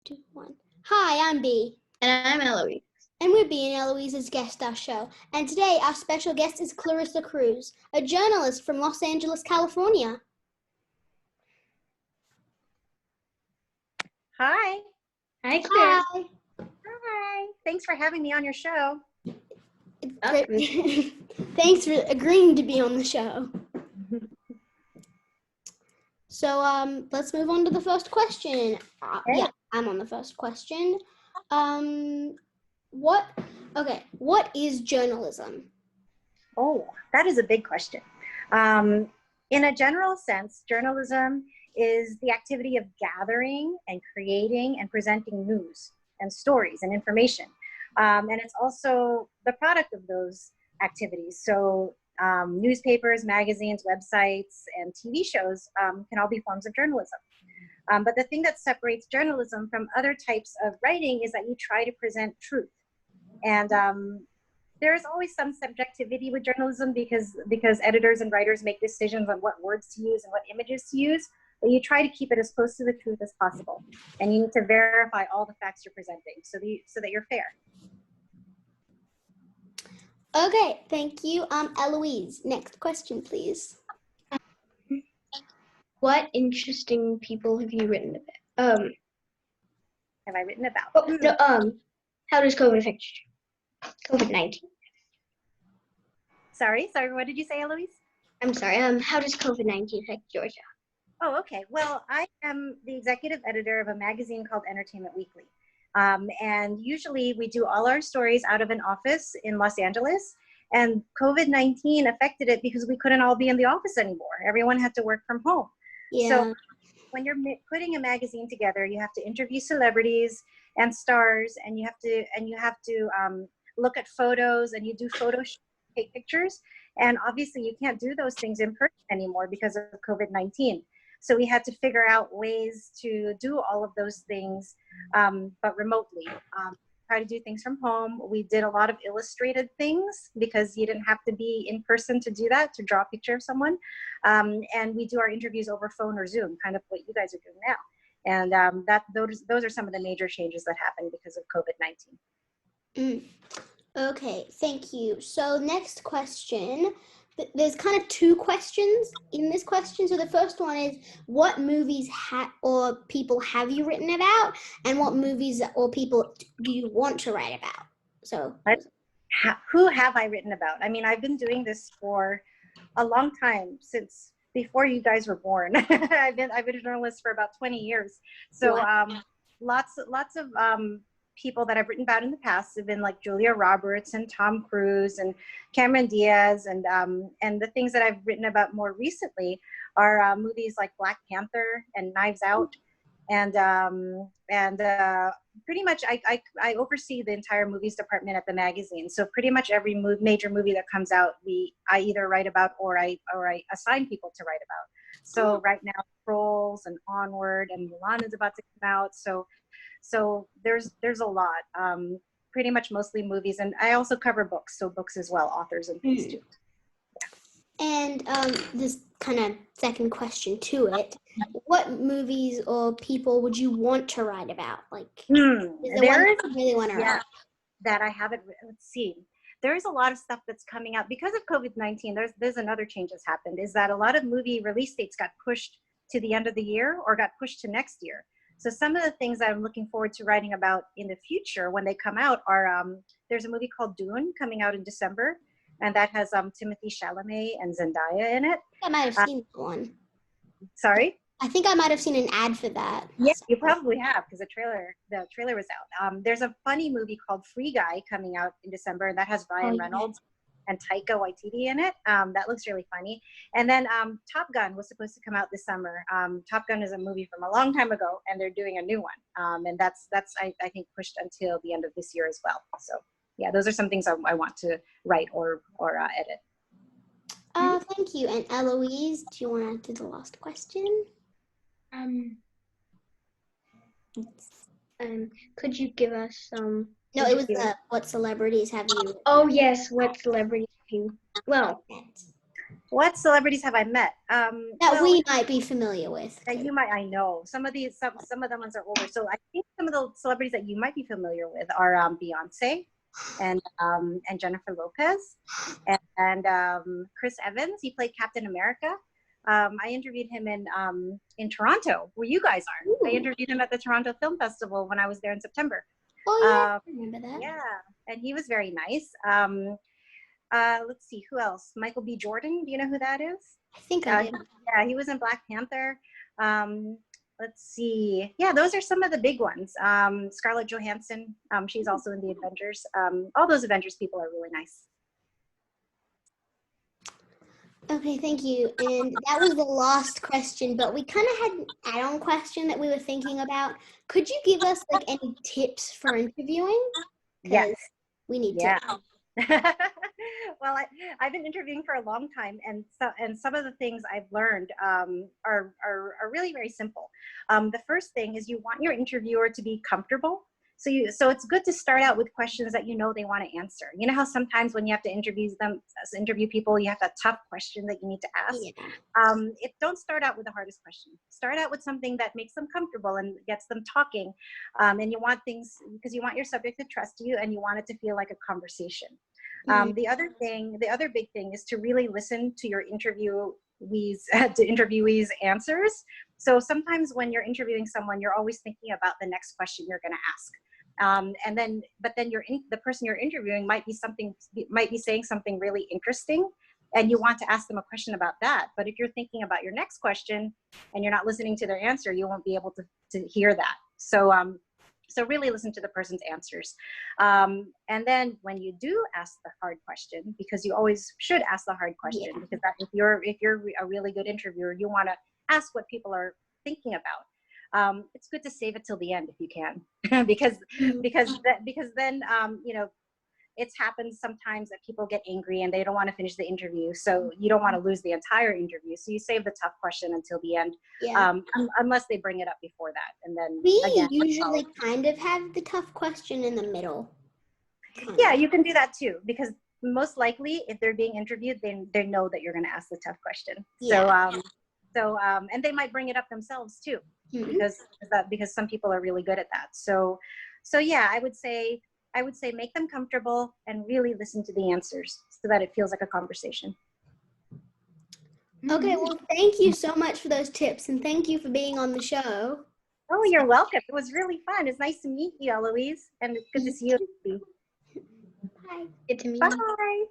2, 1. Hi, I'm B. And I'm Eloise. And we're B and Eloise's guest star show. And today our special guest is Clarissa Cruz, a journalist from Los Angeles, California. Hi. Hi, Claire. Hi. Hi. Thanks for having me on your show. Great. Thanks for agreeing to be on the show. So let's move on to the first question. Yeah, I'm on the first question. What is journalism? Oh, that is a big question. In a general sense, journalism is the activity of gathering and creating and presenting news and stories and information. And it's also the product of those activities. So newspapers, magazines, websites, and TV shows can all be forms of journalism. But the thing that separates journalism from other types of writing is that you try to present truth. And there's always some subjectivity with journalism because editors and writers make decisions on what words to use and what images to use, but you try to keep it as close to the truth as possible. And you need to verify all the facts you're presenting so that you're fair. Okay, thank you. Eloise, next question, please. What interesting people have you written about? Have I written about? Oh, no, how does COVID affect you? COVID-19. Sorry, what did you say, Eloise? I'm sorry, how does COVID-19 affect Georgia? Oh, okay. Well, I am the executive editor of a magazine called Entertainment Weekly. And usually we do all our stories out of an office in Los Angeles. And COVID-19 affected it because we couldn't all be in the office anymore. Everyone had to work from home. Yeah. So when you're putting a magazine together, you have to interview celebrities and stars, and you have to look at photos, and you do photo shoots, take pictures. And obviously you can't do those things in person anymore because of COVID-19. So we had to figure out ways to do all of those things, but remotely. Try to do things from home. We did a lot of illustrated things because you didn't have to be in person to do that, to draw a picture of someone. And we do our interviews over phone or Zoom, kind of what you guys are doing now. And those are some of the major changes that happened because of COVID-19. Okay, thank you. So next question. There's kind of two questions in this question. So the first one is, what movies or people have you written about, and what movies or people do you want to write about? So who have I written about? I mean, I've been doing this for a long time, since before you guys were born. I've been a journalist for about 20 years. So lots of people that I've written about in the past have been like Julia Roberts and Tom Cruise and Cameron Diaz, and the things that I've written about more recently are movies like Black Panther and Knives Out, and pretty much I oversee the entire movies department at the magazine. So pretty much every major movie that comes out, I either write about or I assign people to write about. So right now, Trolls and Onward and Mulan is about to come out. So there's a lot, pretty much mostly movies, and I also cover books, so books as well, authors and things too. And this kind of second question to it, what movies or people would you want to write about? Like, that I haven't. Let's see. There's a lot of stuff that's coming out because of COVID-19. There's another change that's happened, is that a lot of movie release dates got pushed to the end of the year or got pushed to next year. So some of the things that I'm looking forward to writing about in the future when they come out are, there's a movie called Dune coming out in December, and that has Timothée Chalamet and Zendaya in it. I might have seen that one. Sorry? I think I might have seen an ad for that. Yes, you probably have, because the trailer was out. There's a funny movie called Free Guy coming out in December, and that has Ryan Reynolds and Taika Waititi in it. That looks really funny. And then Top Gun was supposed to come out this summer. Top Gun is a movie from a long time ago, and they're doing a new one. And that's I think pushed until the end of this year as well. So yeah, those are some things I want to write or edit. Thank you. And Eloise, do you want to do the last question? Could you give us some? No, it was what celebrities have you? Oh yes, what celebrities have you? Well, What celebrities have I met? That Well, we might be familiar with. that you might, I know some of these, some of the ones are older. So I think some of the celebrities that you might be familiar with are Beyonce and Jennifer Lopez and Chris Evans. He played Captain America. I interviewed him in Toronto, where you guys are. Ooh. I interviewed him at the Toronto Film Festival when I was there in September. Oh yeah, I remember that. Yeah, and he was very nice. Let's see, who else? Michael B. Jordan. Do you know who that is? I think I did. Yeah, he was in Black Panther. Let's see. Yeah, those are some of the big ones. Scarlett Johansson. She's also in the Avengers. All those Avengers people are really nice. Okay, thank you. And that was the last question, but we kind of had an add-on question that we were thinking about. Could you give us like any tips for interviewing? Yes. We need Yeah. to. Well, I've been interviewing for a long time, and some of the things I've learned are really very simple. The first thing is you want your interviewer to be comfortable. So it's good to start out with questions that you know they want to answer. You know how sometimes when you have to interview people, you have that tough question that you need to ask. Yeah. Don't start out with the hardest question. Start out with something that makes them comfortable and gets them talking. And you want things because you want your subject to trust you, and you want it to feel like a conversation. The other big thing is to really listen to your interviewees' answers. So sometimes when you're interviewing someone, you're always thinking about the next question you're going to ask. But then the person you're interviewing might be saying something really interesting, and you want to ask them a question about that. But if you're thinking about your next question and you're not listening to their answer, you won't be able to hear that. So really listen to the person's answers. And then when you do ask the hard question, because you always should ask the hard question, because if you're a really good interviewer, you want to ask what people are thinking about. It's good to save it till the end if you can, because then it's happened sometimes that people get angry and they don't want to finish the interview. So you don't want to lose the entire interview. So you save the tough question until the end, unless they bring it up before that. And then We usually kind of have the tough question in the middle. Yeah, you can do that too, because most likely if they're being interviewed, they know that you're going to ask the tough question. Yeah. So and they might bring it up themselves too, because some people are really good at that. So yeah, I would say make them comfortable and really listen to the answers so that it feels like a conversation. Okay, well, thank you so much for those tips, and thank you for being on the show. Oh, you're welcome. It was really fun. It's nice to meet you, Eloise, and it's good to see you. Bye. Good to meet you. Bye.